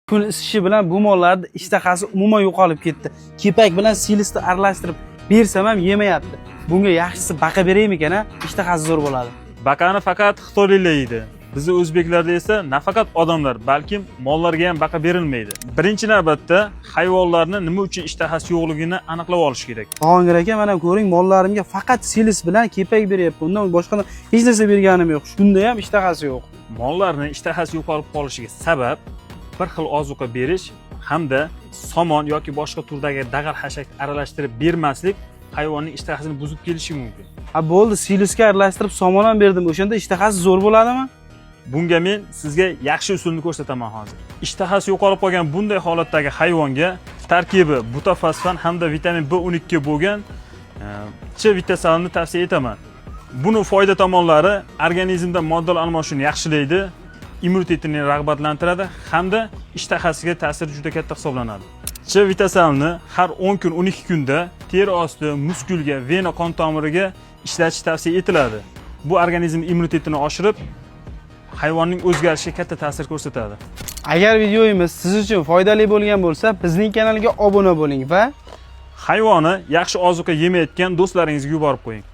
Kun isishi bilan bu mollarda ishtahasi umuman yo'qolib ketdi. Kepak bilan silisni aralashtirib bersam ham yemayapti. Bunga yaxshisi baqa beraymikan, ha? Ishtahasi zo'r bo'ladi. Baqani faqat xitoyliklar yeydi. Bizning o'zbeklarda esa nafaqat odamlar, balki mollarga ham baqa berilmaydi. Birinchi navbatda hayvonlarning nima uchun ishtahasi yo'qligini aniqlab olish kerak. Og'ir aka, mana ko'ring, mollarimga faqat silis bilan kepak beryapti. Undan boshqa hech narsa berganim yo'q. Shunda ham ishtahasi yo'q. Mollarning ishtahasi yo'qolib qolishiga sabab bir xil ozuqa berish hamda somon yoki boshqa turdagi dag'al hashak aralashtirib bermaslik hayvonning ishtahasini buzib kelishi mumkin. Ha bo'ldi, silisga aralashtirib somon ham berdim. O'shanda ishtahasi zo'r bo'ladimi? Bunga men sizga yaxshi usulni ko'rsataman hozir. Ishtahasi yo'qolib qolgan bunday holatdagi hayvonga tarkibi butafosfan hamda vitamin B12 bo'lgan C vitaminini tavsiya etaman. Buning foyda tomonlari organizmda moddalar almashishini yaxshilaydi, immunitetini rag'batlantiradi hamda ishtahasiga ta'siri juda katta hisoblanadi. C vitaminini har 10 kun, 12 kunda teri osti, muskulga, vena qon tomiriga ishlatish tavsiya etiladi. Bu organizm immunitetini oshirib, hayvonning o'zgarishiga katta ta'sir ko'rsatadi. Agar videoyimiz siz uchun foydali bo'lgan bo'lsa, bizning kanalga obuna bo'ling va hayvoni yaxshi ozuqa yemayotgan do'stlaringizga yuborib qo'ying.